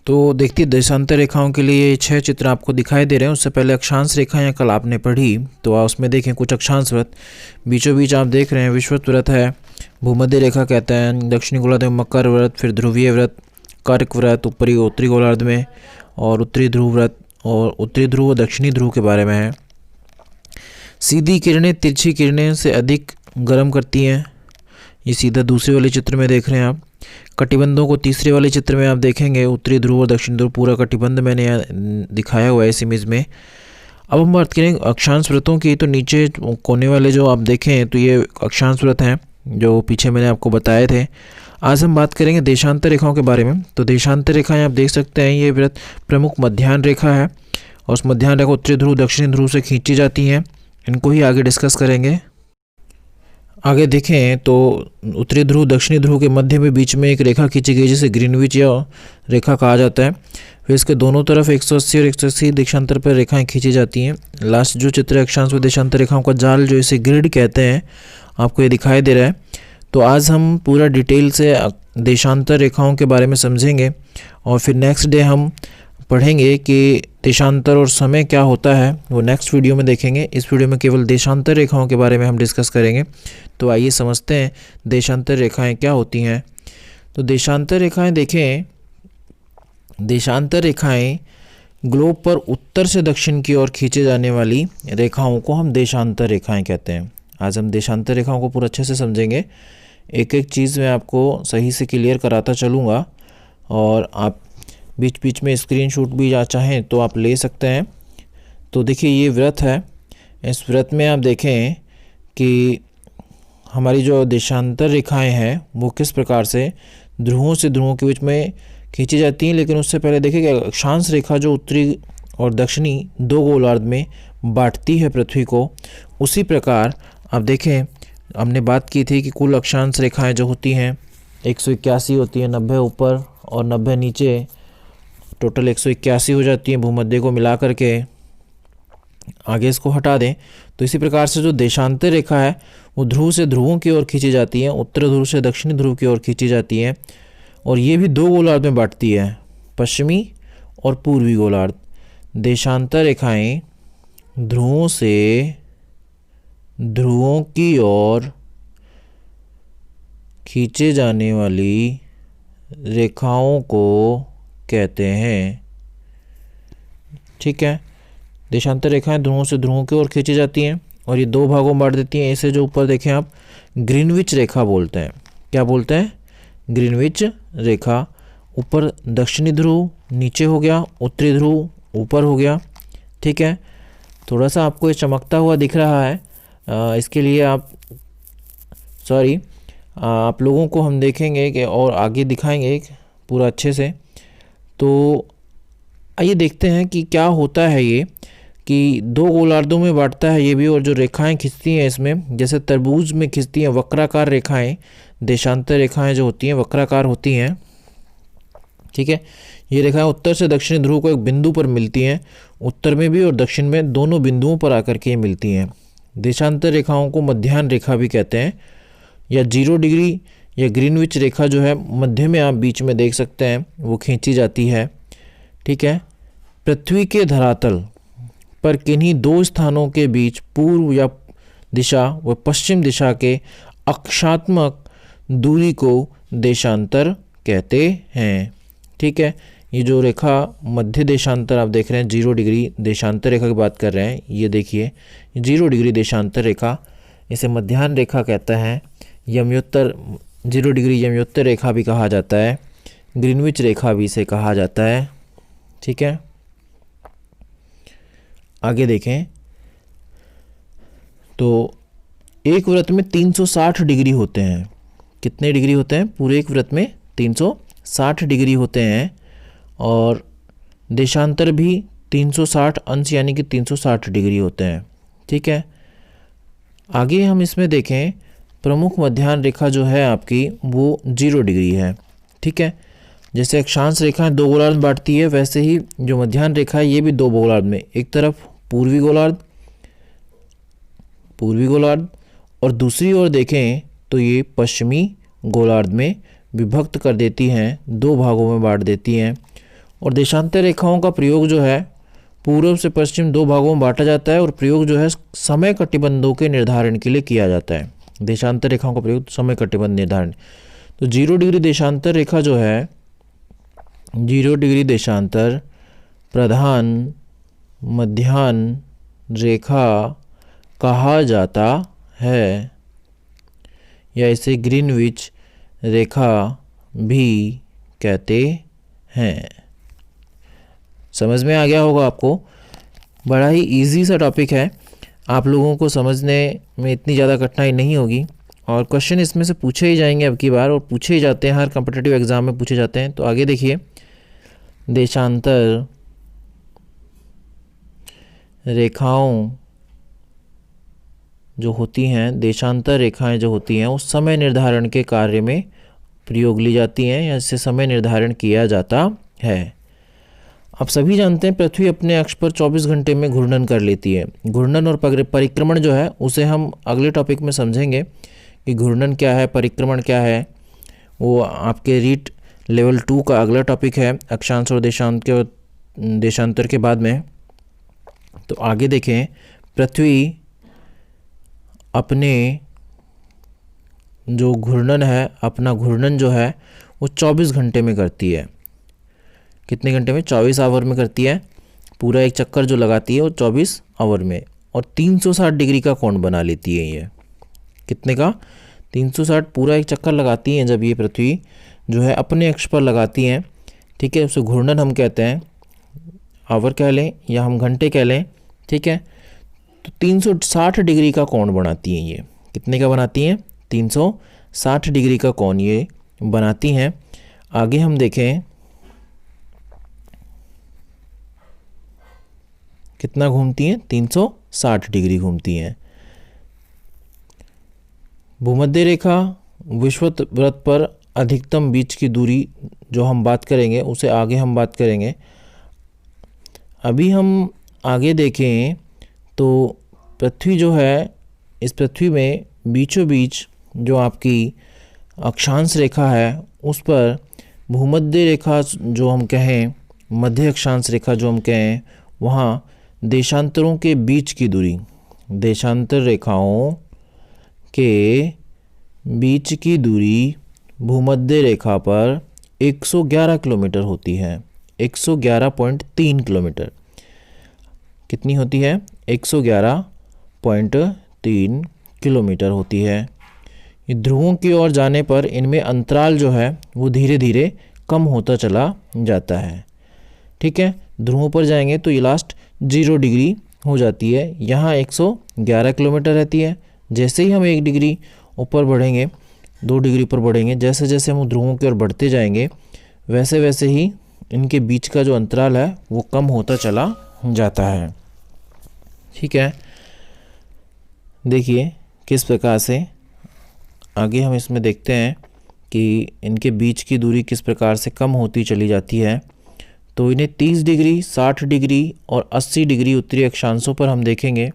तो देखती देशांतर रेखाओं के लिए 6 चित्र आपको दिखाई दे रहे हैं। उससे पहले अक्षांश रेखाएं कल आपने पढ़ी, तो उसमें देखें कुछ अक्षांश व्रत। बीचों बीच आप देख रहे हैं विषुवत व्रत है, भूमध्य रेखा कहते हैं, दक्षिणी गोलार्ध में मकर व्रत, फिर ध्रुवीय व्रत, कर्क व्रत ऊपरी उत्तरी गोलार्ध में, और उत्तरी ध्रुव व्रत, और उत्तरी ध्रुव और दक्षिणी ध्रुव के बारे में है। सीधी किरणें तिरछी किरणें से अधिक गर्म करती हैं, ये सीधा दूसरे वाले चित्र में देख रहे हैं आप। कटिबंधों को तीसरे वाले चित्र में आप देखेंगे, उत्तरी ध्रुव और दक्षिण ध्रुव पूरा कटिबंध मैंने यहाँ दिखाया हुआ है इस इमेज में। अब हम बात करें अक्षांश व्रतों की, तो नीचे कोने वाले जो आप देखें तो ये अक्षांश व्रत हैं जो पीछे मैंने आपको बताए थे। आज हम बात करेंगे देशांतर रेखाओं के बारे में। तो देशांतर रेखाएं आप देख सकते हैं, ये व्रत प्रमुख मध्याह्न रेखा है और उस मध्याह्न रेखा उत्तरी ध्रुव दक्षिणी ध्रुव से खींची जाती हैं। इनको ही आगे डिस्कस करेंगे। आगे देखें तो उत्तरी ध्रुव दक्षिणी ध्रुव के मध्य में बीच में एक रेखा खींची गई जिसे ग्रीनविच या रेखा कहा जाता है। फिर इसके दोनों तरफ 180 और 180 देशांतर पर रेखाएं खींची जाती हैं। लास्ट जो चित्र है अक्षांश व देशांतर रेखाओं का जाल, जो इसे ग्रिड कहते हैं, आपको ये दिखाई दे रहा है। तो आज हम पूरा डिटेल से देशांतर रेखाओं के बारे में समझेंगे और फिर नेक्स्ट डे हम पढ़ेंगे कि देशांतर और समय क्या होता है, वो नेक्स्ट वीडियो में देखेंगे। इस वीडियो में केवल देशांतर रेखाओं के बारे में हम डिस्कस करेंगे। तो आइए समझते हैं देशांतर रेखाएं क्या होती हैं। तो देशांतर रेखाएं देखें, देशांतर रेखाएं ग्लोब पर उत्तर से दक्षिण की ओर खींचे जाने वाली रेखाओं को हम देशांतर रेखाएं कहते हैं। आज हम देशांतर रेखाओं को पूरा अच्छे से समझेंगे। एक एक चीज़ मैं आपको सही से क्लियर कराता चलूँगा और आप बीच बीच में स्क्रीनशॉट भी चाहें तो आप ले सकते हैं। तो देखिए ये व्रत है, इस व्रत में आप देखें कि हमारी जो देशांतर रेखाएं हैं वो किस प्रकार से ध्रुवों से ध्रुवों के बीच में खींची जाती हैं। लेकिन उससे पहले देखिए कि अक्षांश रेखा जो उत्तरी और दक्षिणी दो गोलार्ध में बांटती है पृथ्वी को, उसी प्रकार आप देखें हमने बात की थी कि कुल अक्षांश रेखाएं जो होती हैं 181 होती हैं, 90 ऊपर और 90 नीचे, टोटल 181 हो जाती हैं भूमध्य को मिला करके। आगे इसको हटा दें तो इसी प्रकार से जो देशांतर रेखा है वो ध्रुव से ध्रुवों की ओर खींची जाती है, उत्तर ध्रुव से दक्षिणी ध्रुव की ओर खींची जाती है, और ये भी दो गोलार्ध में बांटती है, पश्चिमी और पूर्वी गोलार्ध। देशांतर रेखाएं ध्रुवों से ध्रुवों की ओर खींचे जाने वाली रेखाओं को कहते हैं। ठीक है, देशांतर रेखाएं ध्रुवों से ध्रुवों की ओर खींची जाती हैं और ये दो भागों में बांट देती हैं। इसे जो ऊपर देखें आप ग्रीनविच रेखा बोलते हैं। क्या बोलते हैं? ग्रीनविच रेखा। ऊपर दक्षिणी ध्रुव नीचे हो गया, उत्तरी ध्रुव ऊपर हो गया। ठीक है, थोड़ा सा आपको ये चमकता हुआ दिख रहा है, इसके लिए आप आप लोगों को हम देखेंगे कि और आगे दिखाएंगे पूरा अच्छे से। तो आइए देखते हैं कि क्या होता है ये, कि दो गोलार्धों में बांटता है ये भी, और जो रेखाएं खिंचती हैं इसमें जैसे तरबूज में खिंचती हैं वक्राकार रेखाएं, देशांतर रेखाएं जो होती हैं वक्राकार होती हैं। ठीक है, ये रेखाएं उत्तर से दक्षिणी ध्रुव को एक बिंदु पर मिलती हैं, उत्तर में भी और दक्षिण में दोनों बिंदुओं पर आकर के मिलती हैं। देशांतर रेखाओं को मध्याह्न रेखा भी कहते हैं, या 0 डिग्री या ग्रीनविच रेखा जो है मध्य में आप बीच में देख सकते हैं वो खींची जाती है। ठीक है, पृथ्वी के धरातल पर किन्हीं दो स्थानों के बीच पूर्व या दिशा व पश्चिम दिशा के अक्षात्मक दूरी को देशांतर कहते हैं। ठीक है, ये जो रेखा मध्य देशांतर आप देख रहे हैं 0 डिग्री देशांतर रेखा की बात कर रहे हैं, ये देखिए 0 डिग्री देशांतर रेखा, इसे मध्याह्न रेखा कहता है। यमयोत्तर 0 डिग्री यमयोत्तर रेखा भी कहा जाता है, ग्रीनविच रेखा भी इसे कहा जाता है। ठीक है, आगे देखें तो एक व्रत में 360 डिग्री होते हैं। कितने डिग्री होते हैं? पूरे एक व्रत में 360 डिग्री होते हैं, और देशांतर भी 360 अंश यानी कि 360 डिग्री होते हैं। ठीक है, आगे हम इसमें देखें प्रमुख मध्याह्न रेखा जो है आपकी वो 0 डिग्री है। ठीक है, जैसे अक्षांश रेखाएं दो गोलार्ध में बांटती है, वैसे ही जो मध्याह्न रेखा है ये भी दो गोलार्ध में, एक तरफ पूर्वी गोलार्ध और दूसरी ओर देखें तो ये पश्चिमी गोलार्ध में विभक्त कर देती हैं, दो भागों में बांट देती हैं। और देशांतर रेखाओं का प्रयोग जो है पूर्व से पश्चिम दो भागों में बांटा जाता है और प्रयोग जो है समय कटिबंधों के निर्धारण के लिए किया जाता है। देशांतर रेखाओं का प्रयोग समय कटिबंध निर्धारण। तो 0 डिग्री देशांतर रेखा जो है 0 डिग्री देशांतर प्रधान मध्याह्न रेखा कहा जाता है या इसे ग्रीनविच रेखा भी कहते हैं। समझ में आ गया होगा आपको। बड़ा ही इजी सा टॉपिक है, आप लोगों को समझने में इतनी ज़्यादा कठिनाई नहीं होगी और क्वेश्चन इसमें से पूछे ही जाएंगे अब की बार, और पूछे ही जाते हैं, हर कॉम्पिटिटिव एग्जाम में पूछे जाते हैं। तो आगे देखिए, देशांतर रेखाओं जो होती हैं, देशांतर रेखाएं जो होती हैं उस समय निर्धारण के कार्य में प्रयोग ली जाती हैं या इससे समय निर्धारण किया जाता है। आप सभी जानते हैं पृथ्वी अपने अक्ष पर 24 घंटे में घूर्णन कर लेती है। घूर्णन और परिक्रमण जो है उसे हम अगले टॉपिक में समझेंगे कि घूर्णन क्या है, परिक्रमण क्या है। वो आपके रीट लेवल 2 का अगला टॉपिक है, अक्षांश और देशांतर के बाद में। तो आगे देखें, पृथ्वी अपने जो घूर्णन है, अपना घूर्णन जो है वो 24 घंटे में करती है। कितने घंटे में? 24 आवर में करती है। पूरा एक चक्कर जो लगाती है वो 24 आवर में, और 360 डिग्री का कोण बना लेती है ये। कितने का? 360 पूरा एक चक्कर लगाती हैं जब ये पृथ्वी जो है अपने अक्ष पर लगाती हैं, ठीक है। उसे घूर्णन हम कहते हैं, आवर कह लें या हम घंटे कह लें, ठीक है। तो 360 डिग्री का कोण बनाती हैं ये। कितने का बनाती हैं? 360 डिग्री का कोण ये बनाती हैं। आगे हम देखें कितना घूमती हैं? 360 डिग्री घूमती हैं। भूमध्य रेखा विषुवत वृत्त पर अधिकतम बीच की दूरी जो हम बात करेंगे उसे आगे हम बात करेंगे। अभी हम आगे देखें तो पृथ्वी जो है, इस पृथ्वी में बीचों बीच जो आपकी अक्षांश रेखा है उस पर भूमध्य रेखा जो हम कहें, मध्य अक्षांश रेखा जो हम कहें, वहाँ देशांतरों के बीच की दूरी, देशांतर रेखाओं के बीच की दूरी भूमध्य रेखा पर 111 किलोमीटर होती है। 111.3 किलोमीटर। कितनी होती है? 111.3 किलोमीटर होती है। ये ध्रुवों की ओर जाने पर इनमें अंतराल जो है वो धीरे धीरे कम होता चला जाता है, ठीक है। ध्रुवों पर जाएंगे तो ये लास्ट 0 डिग्री हो जाती है। यहाँ 111 किलोमीटर रहती है। जैसे ही हम 1 डिग्री ऊपर बढ़ेंगे, 2 डिग्री ऊपर बढ़ेंगे, जैसे जैसे हम ध्रुवों की ओर बढ़ते जाएंगे वैसे वैसे ही इनके बीच का जो अंतराल है वो कम होता चला जाता है, ठीक है। देखिए किस प्रकार से आगे हम इसमें देखते हैं कि इनके बीच की दूरी किस प्रकार से कम होती चली जाती है। तो इन्हें 30 डिग्री, 60 डिग्री और 80 डिग्री उत्तरी अक्षांशों पर हम देखेंगे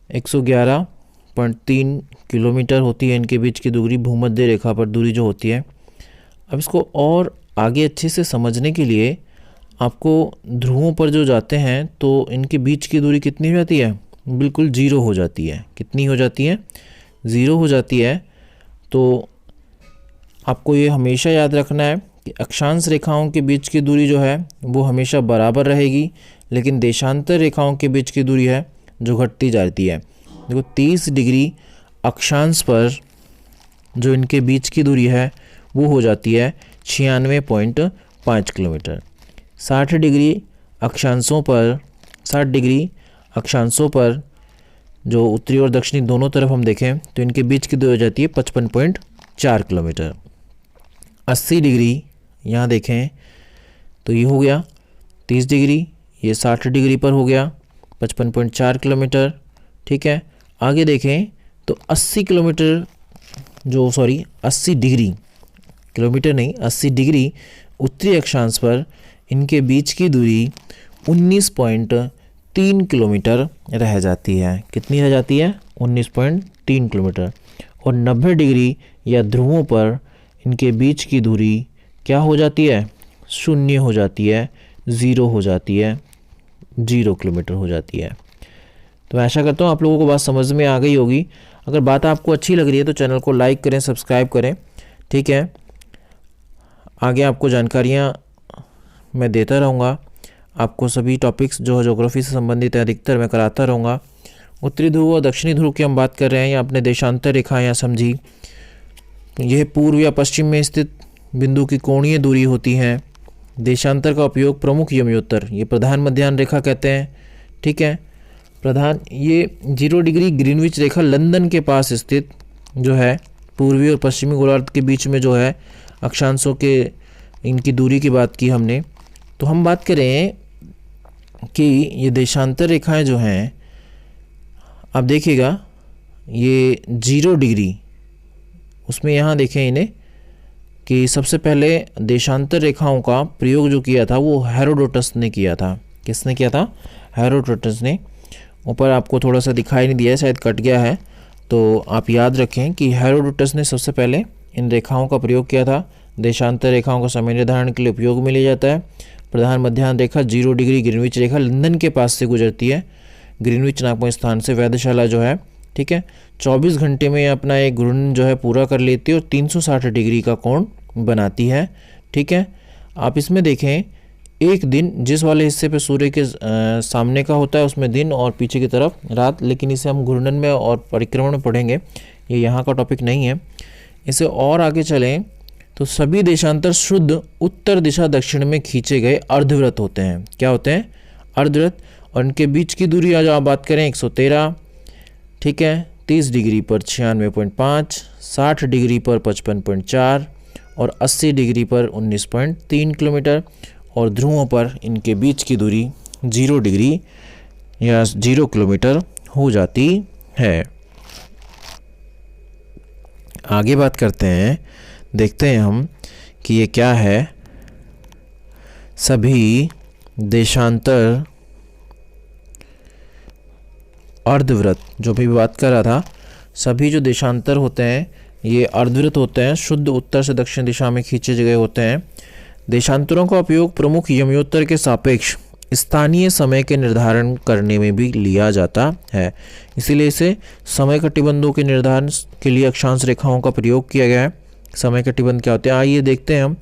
111.3 किलोमीटर होती है इनके बीच की दूरी, भूमध्य रेखा पर दूरी जो होती है। अब इसको और आगे अच्छे से समझने के लिए आपको ध्रुवों पर जो जाते हैं तो इनके बीच की दूरी कितनी हो जाती है? बिल्कुल 0 हो जाती है। कितनी हो जाती है? 0 हो जाती है। तो आपको ये हमेशा याद रखना है कि अक्षांश रेखाओं के बीच की दूरी जो है वो हमेशा बराबर रहेगी, लेकिन देशांतर रेखाओं के बीच की दूरी है जो घटती जाती है। देखो 30 डिग्री अक्षांश पर जो इनके बीच की दूरी है वो हो जाती है 96.5 किलोमीटर। 60 डिग्री अक्षांशों पर जो उत्तरी और दक्षिणी दोनों तरफ हम देखें तो इनके बीच की दूरी हो जाती है 55.4 किलोमीटर। 80 डिग्री यहाँ देखें तो ये हो गया 30 डिग्री, ये 60 डिग्री पर हो गया 55.4 किलोमीटर, ठीक है। आगे देखें तो 80 डिग्री, किलोमीटर नहीं 80 डिग्री उत्तरी अक्षांश पर इनके बीच की दूरी 19.3 किलोमीटर रह जाती है। कितनी रह जाती है? 19.3 किलोमीटर। और 90 डिग्री या ध्रुवों पर इनके बीच की दूरी क्या हो जाती है? शून्य हो जाती है, 0 हो जाती है, 0 किलोमीटर हो जाती है। तो आशा करता हूँ आप लोगों को बात समझ में आ गई होगी। अगर बात आपको अच्छी लग रही है तो चैनल को लाइक करें, सब्सक्राइब करें, ठीक है। आगे आपको जानकारियाँ मैं देता रहूँगा। आपको सभी टॉपिक्स जो ज्योग्राफी से संबंधित है अधिकतर मैं कराता रहूँगा। उत्तरी ध्रुव और दक्षिणी ध्रुव की हम बात कर रहे हैं, या अपने देशांतर रेखा या समझी। यह पूर्व या पश्चिम में स्थित बिंदु की कोणीय दूरी होती है। देशांतर का उपयोग प्रमुख यमयोत्तर, ये प्रधान मध्याह्न रेखा कहते हैं, ठीक है। प्रधान, ये 0 डिग्री ग्रीनविच रेखा लंदन के पास स्थित जो है पूर्वी और पश्चिमी गोलार्ध के बीच में जो है अक्षांशों के इनकी दूरी की बात की हमने। तो हम बात करें कि ये देशांतर रेखाएं जो हैं, आप देखिएगा ये 0 डिग्री, उसमें यहाँ देखें इन्हें कि सबसे पहले देशांतर रेखाओं का प्रयोग जो किया था वो हेरोडोटस ने किया था। किसने किया था? हेरोडोटस ने। ऊपर आपको थोड़ा सा दिखाई नहीं दिया है, शायद कट गया है, तो आप याद रखें कि हेरोडोटस ने सबसे पहले इन रेखाओं का प्रयोग किया था। देशांतर रेखाओं का समय निर्धारण के लिए उपयोग में लिया जाता है। प्रधान मध्याह्न रेखा 0 डिग्री ग्रीनविच रेखा लंदन के पास से गुजरती है, ग्रीनविच नामक स्थान से वेधशाला जो है, ठीक है। 24 घंटे में अपना एक घूर्णन जो है पूरा कर लेती है और 360 डिग्री का कोण बनाती है, ठीक है। आप इसमें देखें, एक दिन जिस वाले हिस्से पे सूर्य के सामने का होता है उसमें दिन और पीछे की तरफ रात, लेकिन इसे हम घूर्णन में और परिक्रमण में पढ़ेंगे, ये यहाँ का टॉपिक नहीं है। इसे और आगे चलें तो सभी देशांतर शुद्ध उत्तर दिशा दक्षिण में खींचे गए अर्धवृत्त होते हैं। क्या होते हैं? अर्धवृत्त। और इनके बीच की दूरी आज आप बात करें 113, ठीक है। 30 डिग्री पर 96.5, 60 डिग्री पर 55.4 और 80 डिग्री पर 19.3 किलोमीटर। और ध्रुवों पर इनके बीच की दूरी 0 डिग्री या 0 किलोमीटर हो जाती है। आगे बात करते हैं, देखते हैं हम कि ये क्या है। सभी देशांतर अर्धवृत्त, जो भी बात कर रहा था, सभी जो देशांतर होते हैं ये अर्धवृत्त होते हैं, शुद्ध उत्तर से दक्षिण दिशा में खींचे गए होते हैं। देशांतरों का उपयोग प्रमुख यमयोत्तर के सापेक्ष स्थानीय समय के निर्धारण करने में भी लिया जाता है, इसीलिए इसे समय कटिबंधों के निर्धारण के लिए अक्षांश रेखाओं का प्रयोग किया गया है। समय कटिबंध क्या होते हैं, आइए देखते हैं हम।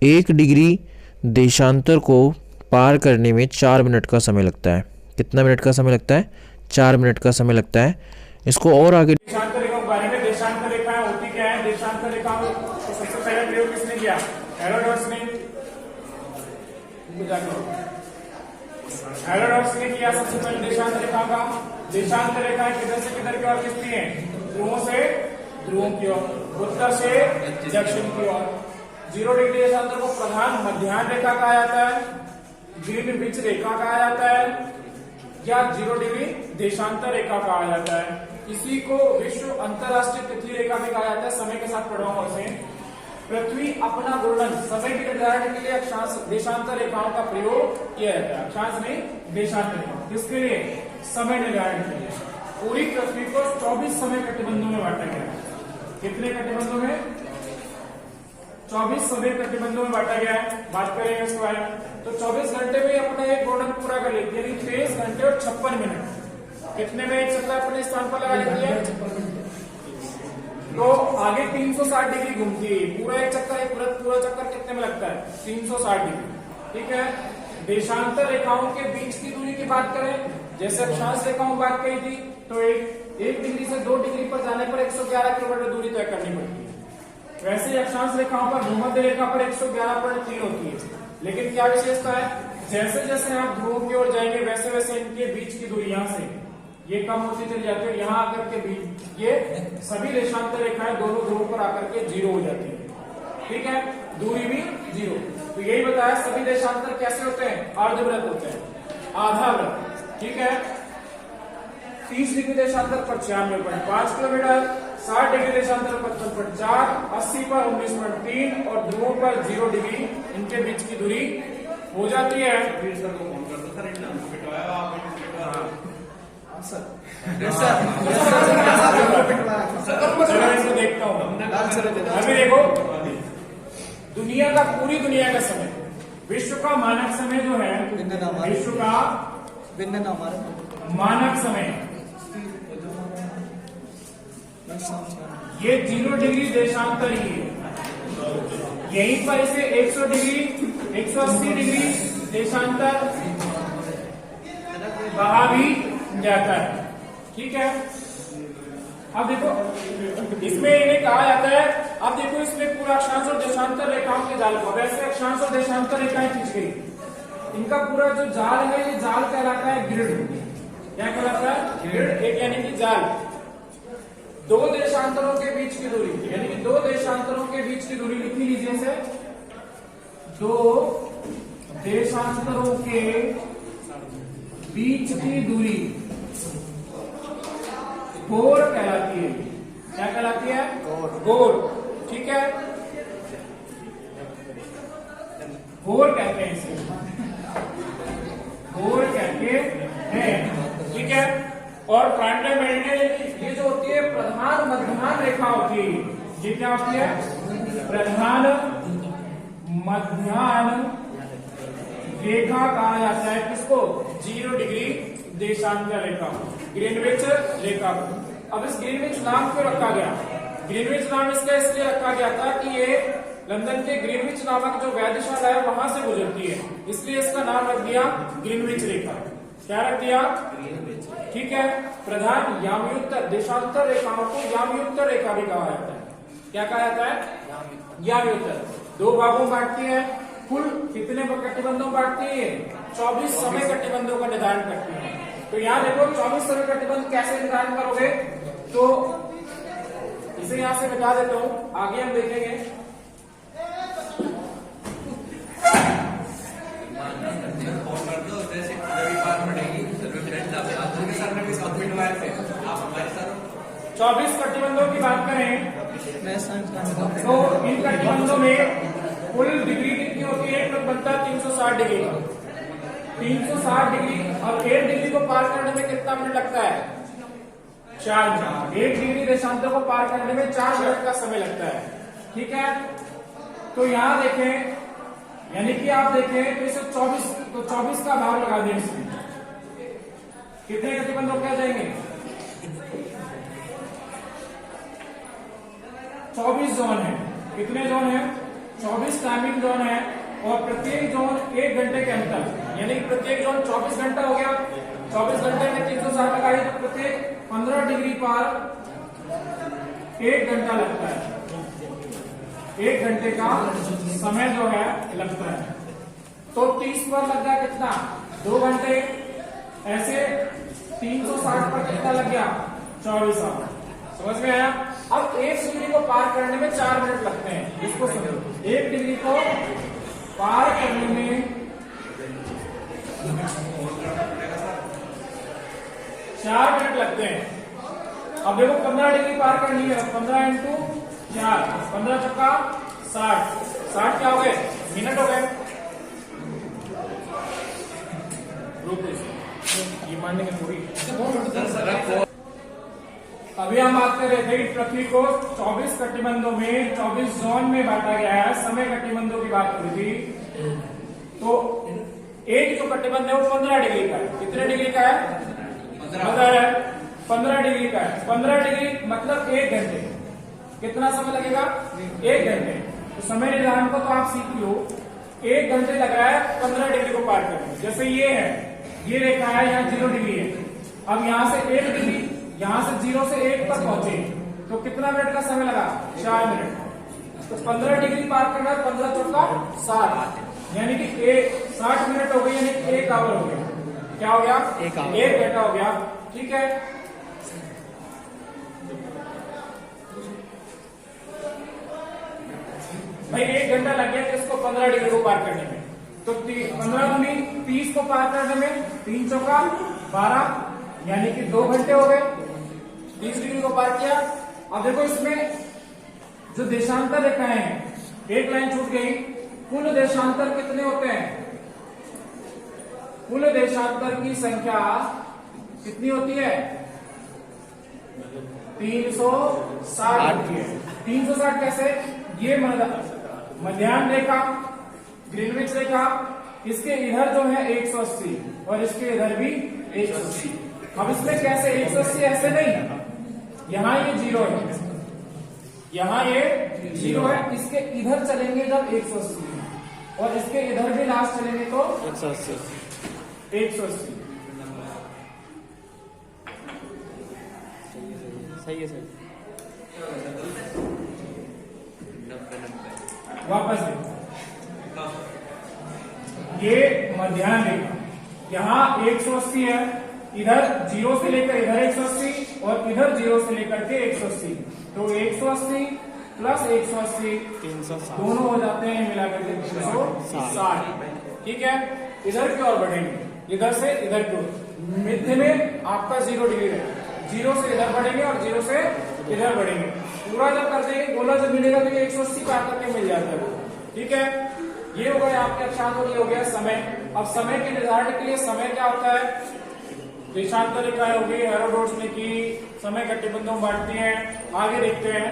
1 डिग्री देशांतर को पार करने में 4 मिनट का समय लगता है। कितना मिनट का समय लगता है? 4 मिनट का समय लगता है। इसको और आगे देशांतर रेखाओं के बारे में, देशांतर रेखाएं होती क्या है? देशांतर रेखाओं को सबसे पहले प्रयोग किसने किया? हेरोडोटस ने। हेरोडोटस ने किया सबसे पहले देशांतर रेखाओं का। देशांतर रेखाएं किधर से किधर की ओर खिंचती हैं? ध्रुवों से ध्रुवों की ओर, उत्तर से दक्षिण की ओर। 0 डिग्री देशांतर को प्रधान मध्याह्न रेखा कहा जाता है, ग्रीनविच रेखा कहा जाता है, या 0 डिग्री देशांतर रेखा कहा जाता है। इसी को विश्व अंतरराष्ट्रीय तिथि रेखा भी कहा जाता है। समय के साथ पढ़ाऊंगा उसे। पृथ्वी अपना घूर्णन समय के निर्धारण के लिए अक्षांश देशांतर रेखाओं का प्रयोग किया जाता है। अक्षांश नहीं, देशांतर रेखा। किसके लिए? समय निर्धारण के लिए। पूरी पृथ्वी को 24 समय कटिबंधों में बांटा गया है। कितने कटिबंधों में? 24 समय कटिबंधों में बांटा गया है। बात करेंगे इसके बारे में। तो 24 घंटे में अपना एक घूर्णन पूरा कर लेती है, यानी 23 घंटे और 56 मिनट। कितने में एक चक्कर अपने स्थान पर लगा लेती है? तो आगे 360 डिग्री घूमती है। पूरा एक चक्कर, एक पूरा चक्कर कितने में लगता है? 360 डिग्री, ठीक है। देशांतर रेखाओं के बीच की दूरी की बात करें, जैसे अक्षांश रेखाओं की बात कही थी, तो एक डिग्री से 2 डिग्री पर जाने पर 111 किलोमीटर दूरी तय करनी पड़ती है। वैसे ही अक्षांश रेखाओं पर भूमध्य रेखा पर 111.3 होती है। लेकिन क्या विशेषता है? जैसे जैसे आप ध्रुव की ओर जाएंगे वैसे वैसे इनके बीच की दूरी यहां से ये कम होती चली जाती है। यहाँ आकर के बीच ये सभी देशांतर रेखाएं दोनों ध्रुवों पर आकर के 0 हो जाती है, ठीक है। दूरी भी 0। तो यही बताया सभी देशांतर कैसे होते हैं? अर्धवृत्त होते हैं, आधा वृत्त, ठीक है। 30 डिग्री देशांतर पर 96.5 किलोमीटर, 60 डिग्री देशांतर पर 55.4, 80 पर 19.3 और ध्रुवों पर 0 डिग्री, इनके बीच की दूरी हो जाती है। चलो इसको देखता हूँ। अभी देखो, पूरी दुनिया का समय विश्व का मानक समय जो है, विश्व का मानक समय ये 0 डिग्री देशांतर ही है। यहीं पर इसे 100 डिग्री 180 डिग्री देशांतर कहा भी जाता है। ठीक है, अब देखो इसमें इन्हें कहा जाता है, अब देखो इसमें पूरा अक्षांश और देशांतर रेखाओं के जाल को, वैसे अक्षांश और देशांतर रेखाएं खींच गई, इनका पूरा जो जाल है ये जाल कहलाता है ग्रिड। क्या कहलाता है? ग्रिड। एक यानी कि जाल, दो देशांतरों के बीच की दूरी, यानी कि दो देशांतरों के बीच की दूरी लिख लीजिए इसे, दो देशांतरों के बीच की दूरी गोर कहलाती है। क्या कहलाती है? गोर। ठीक है, गोर कहते हैं इसे, गोर कहते हैं। ठीक है, और प्रांड्ल-मेंडेल ये जो होती है प्रधान मध्यमान रेखा होती है, ये क्या होती है? प्रधान मध्यमान रेखा कहा जाता है किसको? 0 डिग्री देशांतर रेखा, ग्रीनविच रेखा। अब इस ग्रीनविच नाम क्यों रखा गया? ग्रीनविच नाम इसका इसलिए रखा गया था कि ये लंदन के ग्रीनविच नामक जो वेधशाला है वहां से गुजरती है, इसलिए इसका नाम रख दिया ग्रीनविच रेखा। क्या रख दिया? ठीक है, प्रधान याम्योत्तर देशांतर रेखाओं को याम्योत्तर रेखा भी कहा जाता है। क्या कहा जाता है? याम्योत्तर। 2 भागों में बांटती है, कुल कितने कटिबंधों बांटती है? 24 समय कटिबंधों का निर्धारण करती है। तो यहाँ देखो 24 समय कटिबंध कैसे निर्धारण करोगे, तो इसे यहां से बता देता हूं, आगे हम देखेंगे। चौबीस कटिबंधों की बात करें तो इन कटिबंधों में कुल डिग्री कितनी होती है? तो बनता है 360 डिग्री का। 360 डिग्री और 1 डिग्री को पार करने में कितना मिनट लगता है? 4 मिनट। 1 डिग्री देशांतर को पार करने में 4 मिनट का समय लगता है। ठीक है, तो यहां देखें, यानी कि आप देखें तो इसे 24 का भाग लगा दें इसमें, कितने कटिबंध हो क्या जाएंगे? 24 जोन है। कितने जोन है? 24 टाइमिंग जोन है, और प्रत्येक जोन 1 घंटे के अंतर, यानी कि प्रत्येक जोन 24 घंटा हो गया। 24 घंटे में 360 लगाई तो प्रत्येक 15 डिग्री पर 1 घंटा लगता है। 1 घंटे का समय जो है लगता है, तो 30 पर लग गया कितना? 2 घंटे। ऐसे 360 पर कितना लग गया? 24 आवर। समझ में आया? अब 1 डिग्री को पार करने में 4 मिनट लगते हैं, इसको समझो। 1 डिग्री को पार करने में 4 मिनट लगते हैं। अब देखो 15 डिग्री पार करनी है, 15 इंटू 4, 15 चौका 60। 60 क्या हो गए? मिनट हो गए। ये मानने की पूरी। अभी हम बात कर रहे थे कि पृथ्वी को 24 कटिबंधों में 24 जोन में बांटा गया है। समय कटिबंधों की बात करी थी, तो एक जो कटिबंध है वो 15 डिग्री का है। कितने डिग्री का है? 15 डिग्री का है। 15 डिग्री मतलब 1 घंटे। कितना समय लगेगा? 1 घंटे। तो समय निर्धारण को तो आप सीख लो। 1 घंटे लग रहा है 15 डिग्री को पार करने। जैसे ये है, ये रेखा है, यहाँ 0 डिग्री है। अब यहाँ से 1 डिग्री, यहाँ से 0 से 1 तक पहुंचे तो कितना मिनट का समय लगा? 4 मिनट। तो 15 डिग्री पार करना है, 15 चौका 60, यानी कि 60 मिनट हो गए, यानी कि 1 आवर हो गया। क्या हो गया? 1 घंटा हो गया। ठीक है, भाई 1 घंटा लग गया किसको? 15 डिग्री को पार करने में। तो 15 दूनी 30 को पार करने में 3 चौका 12, यानी कि 2 घंटे हो गए। 30 डिग्री को पार किया। अब देखो इसमें जो देशांतर रेखाएं हैं, एक लाइन छूट गई। कुल देशांतर कितने होते हैं? कुल देशांतर की संख्या कितनी होती है? 360 होती है। 360 कैसे? ये मध्याह्न रेखा ग्रीनविच रेखा, इसके इधर जो है 180 और इसके इधर भी 180। अब इसमें कैसे 180 ऐसे नहीं, यहाँ ये 0 है, यहाँ ये 0 है, इसके इधर चलेंगे जब 180 और इसके इधर भी लास्ट चलेंगे तो 180। सही है सर। वापस ये मध्याह्न रेखा, यहाँ 180 है, इधर 0 से लेकर इधर 180 और इधर 0 से लेकर के 180, तो 180 प्लस 180 दोनों हो जाते हैं मिलाकर के 360। ठीक है, इधर की ओर बढ़ेंगे, इधर से इधर की ओर, मध्य में आपका 0 डिग्री है, 0 से इधर बढ़ेंगे और 0 से इधर बढ़ेंगे। पूरा जब कर देंगे गोला जब मिलेगा तो 180 पार करके मिल जाता है। ठीक है, ये हो गया आपके अक्षांश और ये हो गया समय। अब समय के निर्धारण के लिए समय क्या होता है, देशांतर रेखाएं होगी, हेरोडोट्स ने की समय कटिबंधों में बांटती हैं। आगे देखते हैं